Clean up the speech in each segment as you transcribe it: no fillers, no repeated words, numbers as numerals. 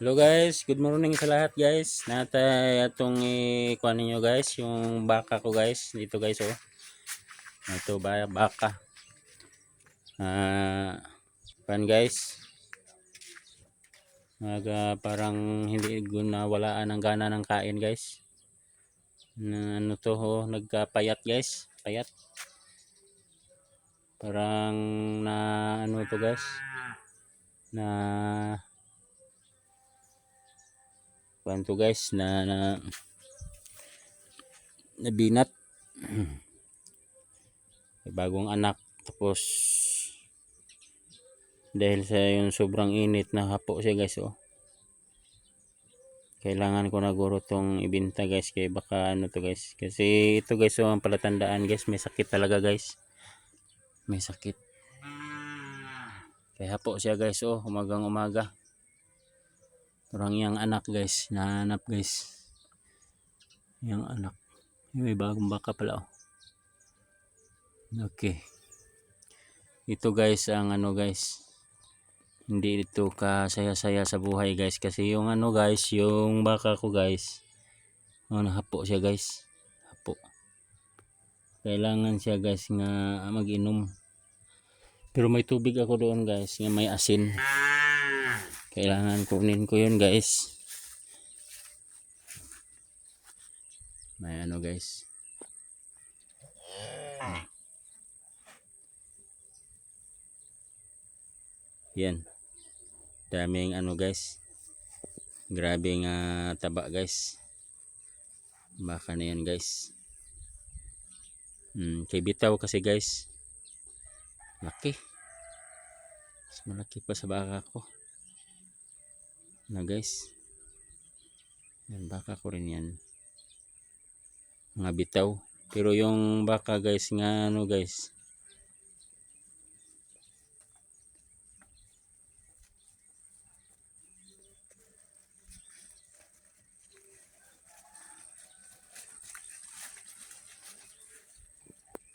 Hello guys, good morning sa lahat guys. Natay atong kuha ninyo guys, yung baka ko guys. Dito guys oh. Ito ba baka. Pan guys. Parang hindi nawalaan ng gana ng kain guys. Ano to oh, nagkapayat guys. Payat. Parang na ano to guys. Na to guys na nabinat. Bagong anak tapos dahil sa yung sobrang init na hapo siya guys oh. Kailangan ko na guro tong ibenta guys kay baka ano to guys. Kasi ito guys oh, ang palatandaan guys, may sakit talaga guys. May sakit. Kaya hapo siya guys oh, umagang umaga. Parang yung anak guys, nahanap guys. Yung anak. May bagong baka pala oh. Okay. Ito guys ang ano guys. Hindi ito kasaya-saya sa buhay guys kasi yung ano guys, yung baka ko guys. Oh, nahapo siya guys. Hapo. Kailangan siya guys nga mag-inom. Pero may tubig ako doon guys, nga may asin. Kailangan kunin ko yun guys. May ano guys. Yan. Daming ano guys. Grabe nga taba guys. Baka na yan guys. Kay bitaw kasi guys. Laki. Mas malaki pa sa baka ko. Na guys. Yan baka ko rin yan. Mga bitaw. Pero yung baka guys nga ano guys.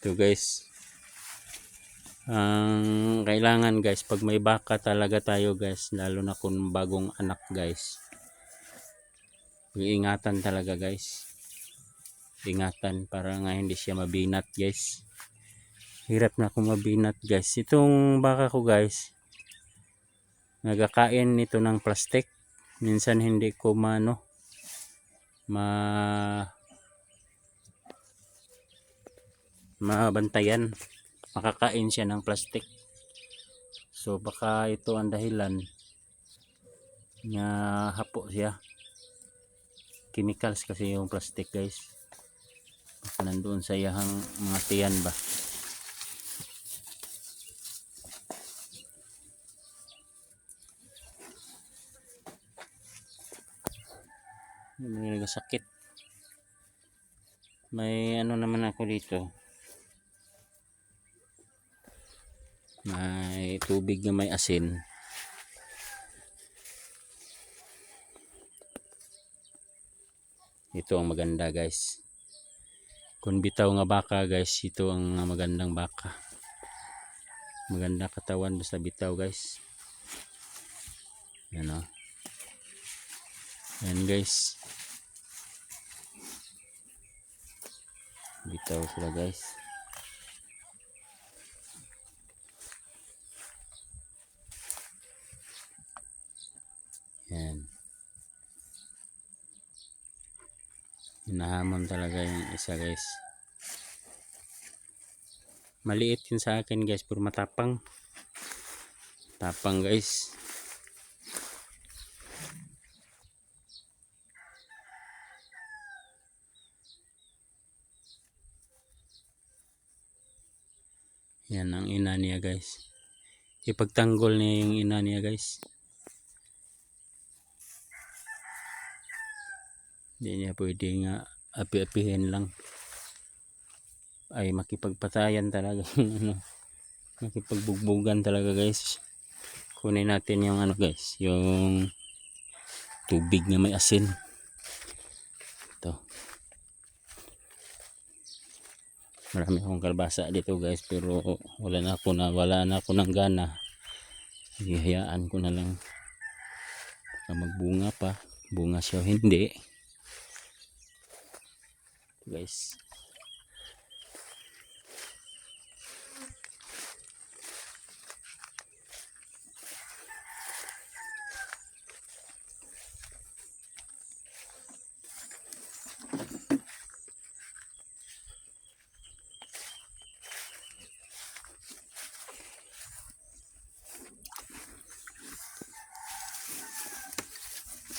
Ito guys. Ang kailangan guys pag may baka talaga tayo guys, lalo na kung bagong anak guys, iingatan talaga guys, ingatan para nga hindi siya mabinat guys. Hirap na kung mabinat guys. Itong baka ko guys, nagkakain nito ng plastic, minsan hindi ko mabantayan, makakain siya ng plastic. So baka ito ang dahilan nga hapo siya. Chemicals kasi yung plastic guys. Baka nandoon sa iyahang mga tiyan ba. May sakit. May ano naman ako dito. May tubig na may asin. Ito ang maganda guys. Kung bitaw nga baka guys, ito ang magandang baka. Maganda katawan basta bitaw guys. Yan o. Yan guys. Bitaw sila guys. Yan. Hinahamon talaga yung isa guys. Maliit yun sa akin guys, pero matapang. Tapang guys. Yan ang ina niya guys. Ipagtanggol niya yung ina niya guys. Hindi niya pwede nga api-apihin lang. Ay makipagpatayan talaga. Makipagbugbugan talaga guys. Kunin natin yung ano guys, yung tubig na may asin. Ito. Marami akong kalbasa dito guys, pero wala na ako ng gana. Hihayaan ko na lang. baka magbunga pa, bunga siya o hindi guys.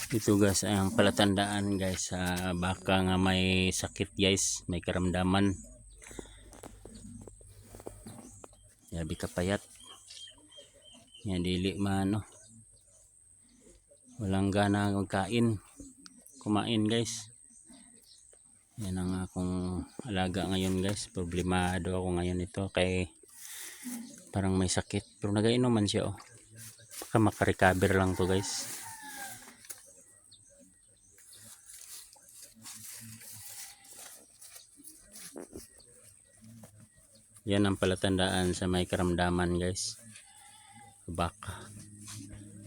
Ito guys ang palatandaan guys sa baka nga may sakit guys, may karamdaman. Yabi kapayat. Yan dili man walang gana magkain, kumain guys. Yan ang akong alaga ngayon guys. Problemado ako ngayon ito kay parang may sakit pero nagainom man siya oh. Baka makarecover lang to guys. Yan ang palatandaan sa may karamdaman guys. Baka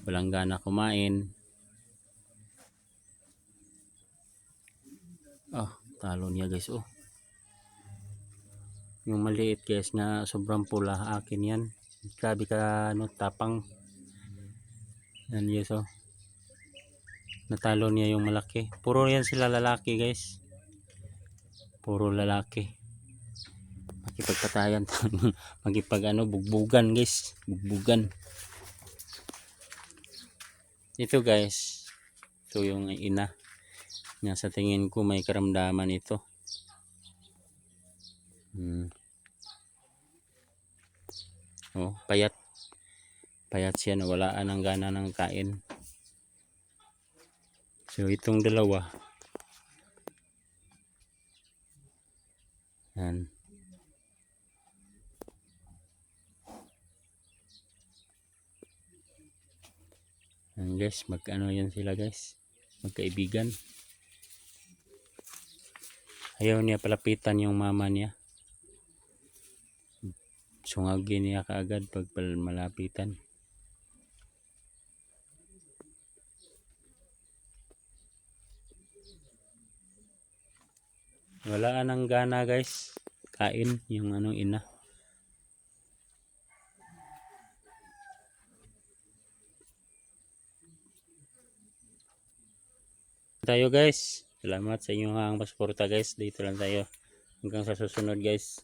walang gana kumain. Talo niya guys oh. Yung maliit guys nga sobrang pula akin yan. Grabe ka tapang. Yan guys oh. Natalo niya yung malaki. Puro yan sila lalaki guys. Puro lalaki. Makipagpatayan makipag bugbugan guys, bugbugan. Ito guys, ito yung ina nga sa tingin ko may karamdaman ito. Payat siya, nawalaan ng gana ng kain. So itong dalawa yan. Guys, yan sila guys, magkaibigan. Ayaw niya palapitan yung mama niya. Sungagin niya kaagad pag malapitan. Wala nang gana guys kain yung ina. Tayo guys, salamat sa inyong pagsuporta guys. Dito lang tayo hanggang sa susunod guys.